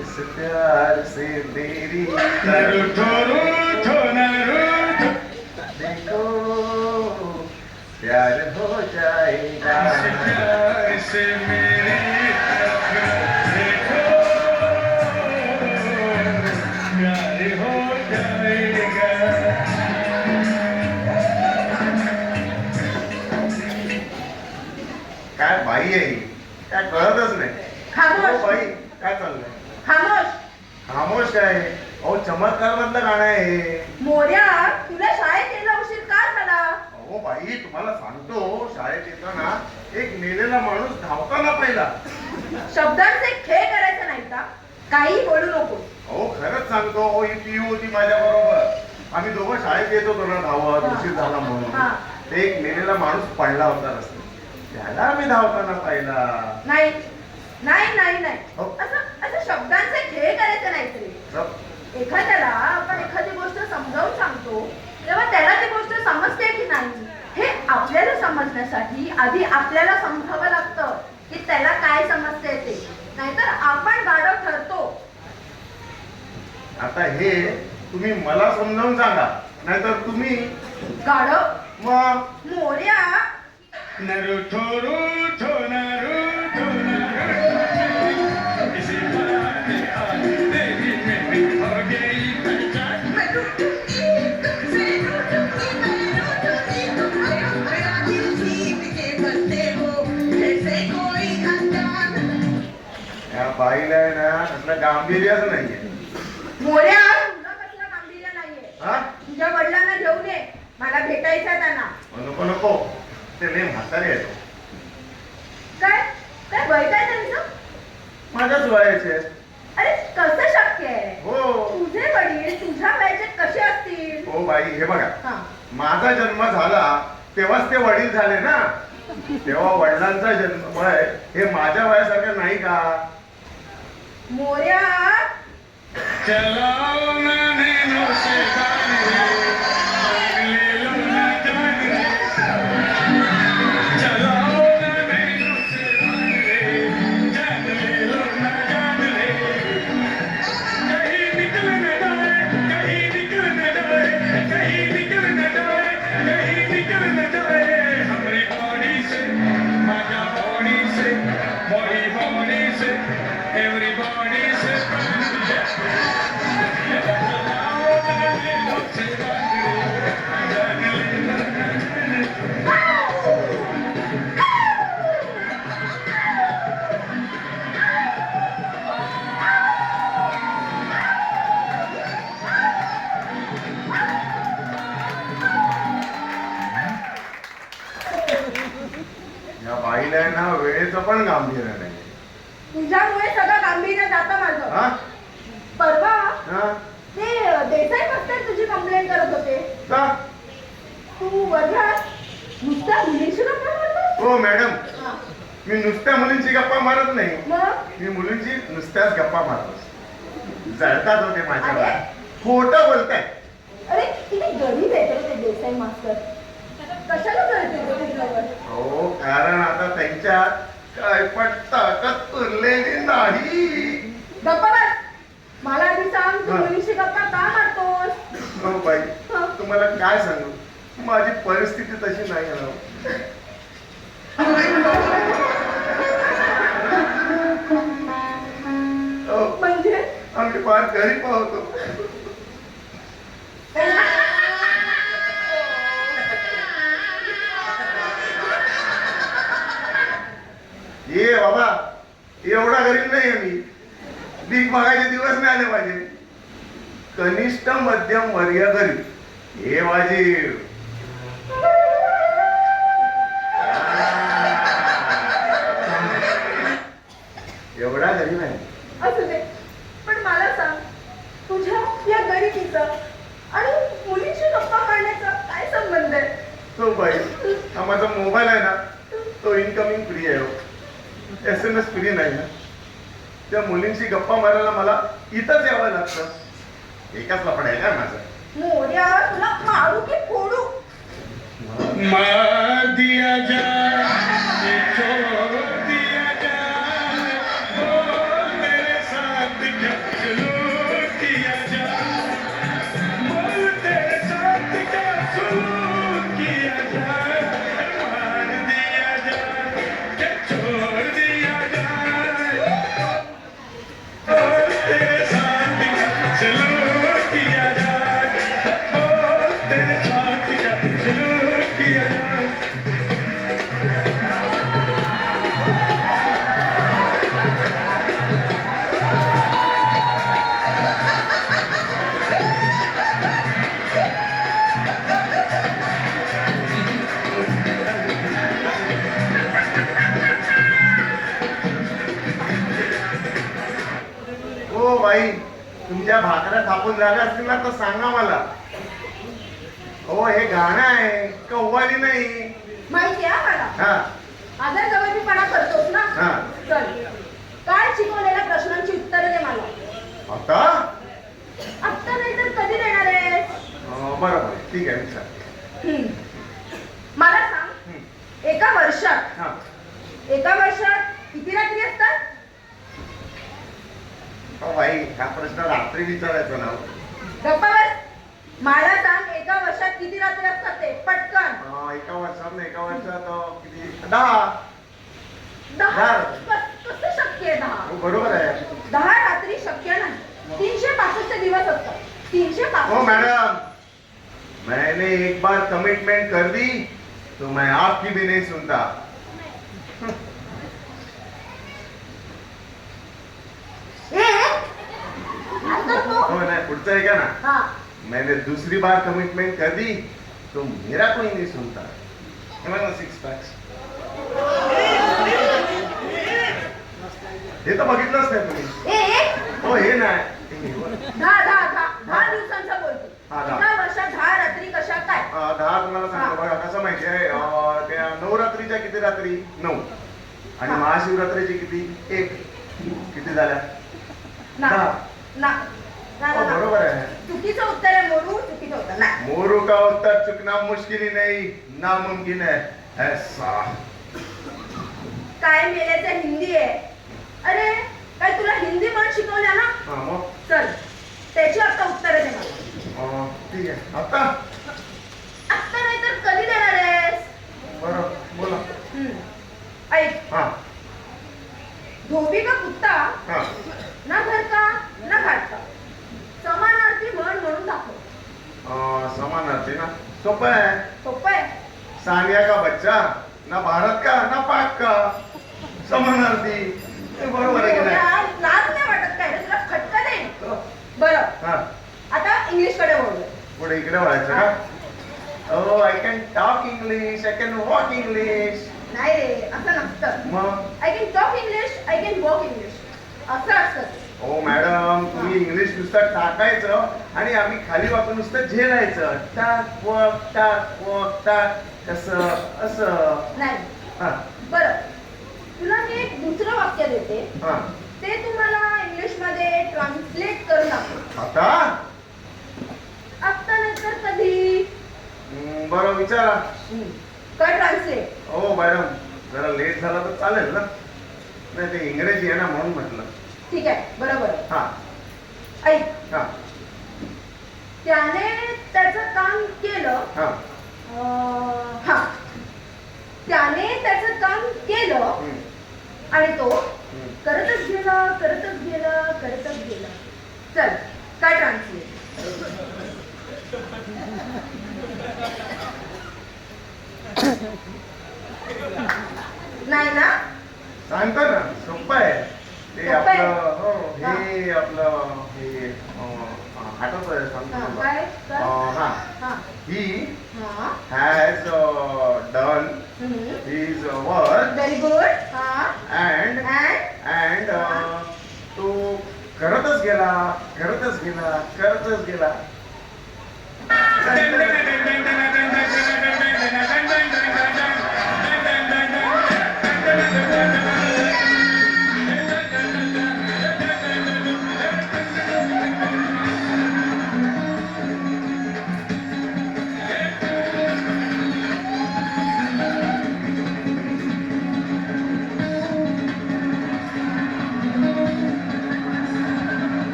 इस प्यार से तेरी रूठो रूठो न रूठो, देखो प्यार हो जाएगा। इस प्यार से मेरी तरफ देखो, प्यार हो जाएगा। काय बाई आहे ही? काय कळतच नाही. खामोश. हो बाई, काय चाललंय? खामोश. खामोश काय? अहो चमत्कार मधलं गाणं आहे हे. मोर्या, तुला शाळेत यायला उशीर का झाला? अहो बाई, तुम्हाला सांगतो, शाळेत येताना एक मेलेला माणूस धावताना पाहिला. शब्दांचे खेळ करायचे नाही का? काही बोलू नको. अहो खरंच सांगतो, अहो ही पिऊ होती माझ्या बरोबर. आम्ही दोघं शाळेत येत होतो ना धावत, उशीर झाला म्हणून. हा. ते एक मेलेला माणूस पडला होता रस्त्यात. त्याला आम्ही धावताना पाहिला. नाही नाही नाही नाही, हो. असं असं शब्दांचे खेळ करायचे नाही रे. सब- एखाद्याला आपण एखादी गोष्ट समजावून सांगतो तेव्हा त्याला ती गोष्ट समजते की नाही हे आपल्याला समजण्यासाठी आधी आपल्याला समजावं लागतं की त्याला काय समजते ते, नाहीतर आपण गाढव ठरतो. आता हे तुम्ही मला समजावून सांगा, नाहीतर तुम्ही गाढव. मग मोर्या, न रूठो रूठो न रूठो न रूठो, इसी बात पे आज तेरी मेरी हो गई पहचान। या बाईला आहे ना असलं गांभीर्यच नाहीये. मोर्या, तुला कसला गांभीर्य नाहीये. हा? तुझ्या वडिलांना घेऊन ये, मला भेटायचं त्यांना. नको नको, ते लय म्हातारे आहेत. काय काय वय काय त्यांचं? माझ्याच वयाचे आहेत. अरे कसं शक्य आहे? हो तुझे वडील तुझ्या वयाचे कसे असतील? हो बाई, हे बघा, हा. माझा जन्म झाला तेव्हाच ते वडील झाले ना. तेव्हा वडिलांचा जन्म वय हे माझ्या वयासारखं नाही का? मोर्या, चलाओ ना नैनों से बात रे, ले लो ना जान रे। चलाओ ना नैनों से बात रे, जान ले लो ना जान रे। कहीं निकल न जाए, कहीं निकल न जाए, कहीं निकल न जाए, कहीं निकल न जाए। हमारी बॉडी से, माझ्या बॉडी से, मोरी बॉडी से, एवरीबॉडी से या बाईला आहे ना वेळेचं पण गांभीर्य नाही. तुझ्यामुळे सगळं गांभीर्य जातं माझं. हा? परवा हा? ते देसाई मास्तर तुझी कंप्लेंट करत होते. का? तू वर्गात नुसत्या मुलींशी गप्पा मारतोस? हो मॅडम, हा. मी नुसत्या मुलींची गप्पा मारत नाही. मग मी मुलींची नुसत्याच गप्पा मारतो. जळतात होते माझ्यावर. अरे? खोटं बोलताय. अरे किती गरीब आहे रे ते देसाई मास्तर. कशाला करते ते तुझ्यावर? हो, कारण आता त्यांच्यात काय पण ताकद उरलेली नाही. गप्पा मार. मला आधी सांग, तू हा. मुलींशी गप्पा का मारतोस? हो बाई, हा. तुम्हाला काय सांगू, माझी परिस्थिती तशी नाही आहे ना. हो, म्हणजे आम्ही फार गरीब आहोत. ये बाबा, एवढा गरीब नाही आहे मी. भीक मागायचे दिवस नाही आले माझे. कनिष्ठ मध्यम वर्गीय गरीब हे माझी. एवढा गरीब आहे. असू दे, पण मला सांग, तुझ्या या गरिबीचा आणि मुलींशी गप्पा मारण्याचा काय संबंध आहे? तो बाई, हा माझा मोबाईल आहे ना, तो इनकमिंग फ्री आहे. SMS फ्री नाही ना. त्या मुलींशी गप्पा मारायला मला इथंच यावं लागतं. एकाच लफड आहे का माझं? मोर्या, तुला मारू की फोडू? मार दिया जाए, छोड़ दिया जाए, हो मेरे साथ क्या हो बाई, तुमच्या भाकऱ्या थापून झाल्या असतील ना तर सांगा मला. हो, हे गाणं आहे कव्वाली नाही. माहिती आहे मला. हा आदर जवळपणा करतोस ना. हा. चल, काय शिकवलेल्या प्रश्नांची उत्तरं दे मला. आता आत्ता नाही तर कधी देणार आहेस? बरोबर, ठीक आहे, विचार. मला सांग, एका वर्षात हा. किती रात्री असतात? हो बाई, हा प्रश्न रात्री विचारायचा ना. गप्पा बस. मला सांग, एका वर्षात किती रात्री असतात ते पटकन. एका वर्षात किती? 10. 10? कसं शक्य आहे 10? हो, बरोबर आहे. 10 रात्री शक्य नाही. 365 दिवस असतात. 365. ओ मैडम, मैंने एक बार कमिटमेंट कर दी तो मैं आपकी भी नहीं सुनता. हो नाही, पुढचं आहे का ना. हाँ. मैंने दूसरी बार कमिटमेंट कर दी तो मेरा कोई नहीं सुनता. 6 packs. हे तर बघितलंच नाही तुम्ही. हो, हे नाही. 10 दिवसांचा बोलतो. हा, 10. एका वर्षात 10 रात्री कशा काय? 10 तुम्हाला सांगतो बघा. कसं माहिती आहे, त्या नवरात्रीच्या किती रात्री? 9. आणि हा. महाशिवरात्रीची किती? 1. किती झाल्या? ना 10. ना ना हो, ना. बरोबर आहे. चुकीचं उत्तर आहे मोरू. चुकीचं उत्तर नाही. मोरू का उत्तर चुकना मुश्किल ही नहीं, नामुमकिन है. ऐसा काय मेल्याचं हिंदी आहे. अरे, काय तुला हिंदी म्हण शिकवल्या ना? हा, मग चल, त्याची आता उत्तर दे मला. ठीक आहे. आता आत्ता नाही तर कधी देणार आहेस? बरं, बोला. ऐक, हा धोबी का कुत्ता हा. ना घर का ना घाट का, समानार्थी म्हण म्हणून दाखव. समानार्थी ना, सोपं आहे. सोपं आहे. सानिया का बच्चा ना भारत का ना पाक का, समानार्थी. ते बरोबर आहे की नाही? यार, लाज नाही वाटत काय रे? तुला खटका देईन. बरं, हा, आता इंग्लिश कडे वळूया. पुढे इकडे वळायचं का? Oh, I can talk English, I can walk English. नाही रे, असं नसतं. मग I can talk English, I can walk English, असं असतं. हो मॅडम, तुम्ही इंग्लिश नुसतं टाकायचं आणि आम्ही खाली वाकून नुसतं झेलायचं. टाक वक टाक कसं असं. नाही. हा बरं, तुला मी एक दुसरं वाक्य देते. हा. ते तुम्हाला इंग्लिश मध्ये ट्रान्सलेट करून दाखव. आता आत्ता नाही तर कधी? बरं, विचारा. काय ट्रान्सलेट? हो मॅडम, जरा लेट झाला तर चालेल ना. नाही, ते इंग्रजी आहे ना म्हणून म्हटलं. ठीक आहे, बरोबर आहे. हा ऐक, हा त्याने त्याचं काम केलं. हा. हा, त्याने त्याचं काम केलं आणि तो करतच गेला. चल, काय ट्रान्सलेट? नाही ना? सांगतो ना, सोपं आहे ते. सोपं आहे? आपलं हो, हे आपलं हे आठवतंय, सांगतो हा, तुला. काय? काय? हा. हा. He हा. has done his work very good. हा. and तो करतच गेला.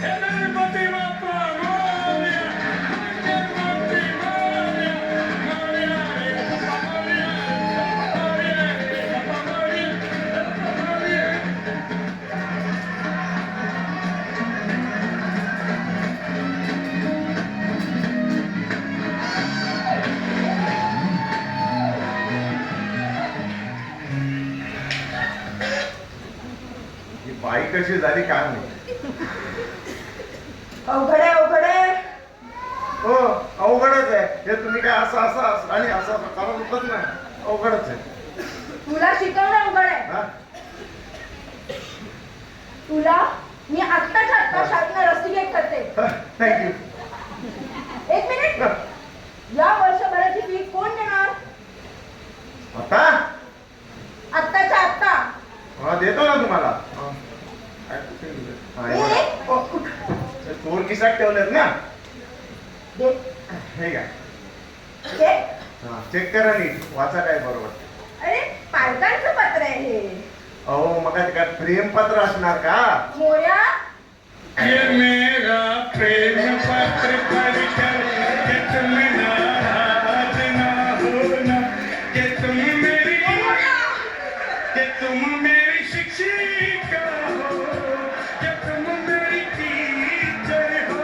गणपती बाप्पा मोरया, गणपती मोरया, मोरया रे बाप्पा मोरया, मोरया रे बाप्पा मोरया, बाप्पा मोरया. ही बाई कशी झाली काय नाही. अवघड आहे. हो, अवघडच आहे हे. तुम्ही काय असं आणि असं करत होतच नाही. अवघडच आहे. तुला शिकवणं अवघड आहे. हा? तुला मी आत्ताच्या आत्ता शाळेतनं रस्टिकेट करते. थँक्यू. एक मिनिट. या वर्षभराची फी कोण देणार? आता आत्ताच्या आत्ता. हा देतो ना तुम्हाला. काय कुठे दिलं? हा, हे बघा. ते चोर खिशात ठेवलेत ना. दे. हे काय दे. हा चेक करा नीट वाचा काय बरोबर. अरे पालकांचं पत्र आहे हे. अहो मग ते काय प्रेमपत्र असणार का? मोर्या. ये मेरा प्रेम पत्र पढ़कर के तुम नाराज ना होना, कि तुम मेरी शिक्षिका हो, कि तुम मेरी टीचर हो.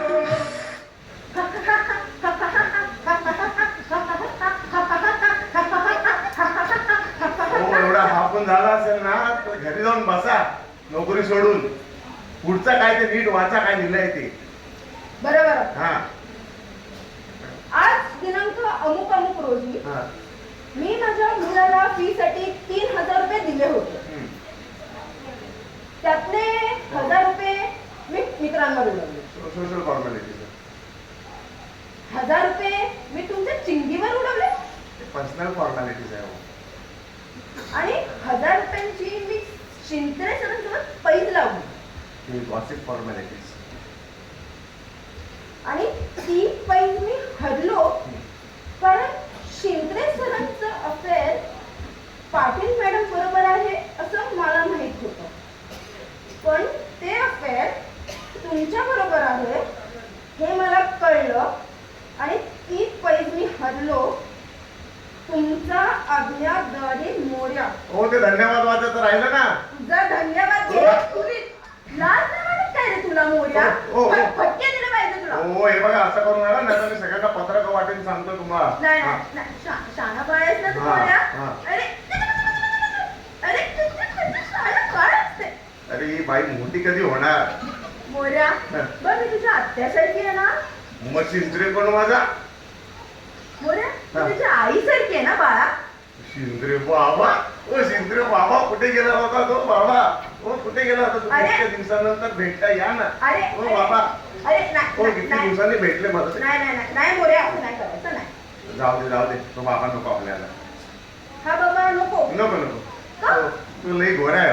हो एवढा हापून झाला असेल ना तर घरी जाऊन बसा नोकरी सोडून. पुढचा काय ते नीट वाचा काय लिहिलंय ते. बरोबर. हा आज दिनांक अमुक अमुक रोजी हा मी माझ्या मुलाला फी साठी 3,000 रुपये दिले होते. हम्म. त्यातले 1,000 रुपये मी मित्रांवर उडवले. सोशल फॉर्मॅलिटी 1,000 रुपये मी तुमच्या चिंगीवर उडवले. पर्सनल फॉर्मॅलिटीज आहे हो. आणि 1,000 रुपयांची मी शिंत्रे सरांसोबत पैज लावली. ही गॉसिप फॉर्मॅलिटीज. आणि ती पैज मी हरलो कारण शिंत्रे सरांचं अफेअर पाटील मॅडम बरोबर आहे असं मला माहित होतं. पण ते अफेअर तुमच्या बरोबर आहे हे मला कळलं आणि ती पैज मी हरलो. तुमचा आज्ञाधारी मोर्या. हो ते धन्यवाद वाचायचं राहिलं ना. तुझा धन्यवाद घे. तुझी लाज नाही वाटत काय रे तुला मोर्या? हो, हो. फटके दिले पाहिजे तुला. हो हे बघा असं करू नका नाही तर मी सगळ्यांना पत्रक वाटेन सांगतो तुम्हाला. नाही हा. नाही शाणा पाळायस ना तू हा, मोर्या. हा. अरे अरे तुझी शाळा काय असते अरे ही बाई मोठी कधी होणार? मोर्या? हा. बरं मी तुझ्या आत्यासारखी आहे ना मग शिंद्रे कोण माझा? मोर्या? तू हा. तुझ्या आईसारखी आहे ना बाळा? शिंद्रे बाबा. ओ शिंद्रे बाबा कुठे गेला होता तो बाबा? ओ कुठे गेला होता तू? अरे. इतक्या दिवसानंतर भेटता या ना. अरे ओ बाबा. अरे ओ नाही किती नाही दिवसांनी भेटले मला. नाही नाही नाही नाही मोर्या असं नाही करायचं नाही. जाऊ दे तो बाबा नको आपल्याला. हा बाबा नको. नको नको. का? तू लई गोरा आहे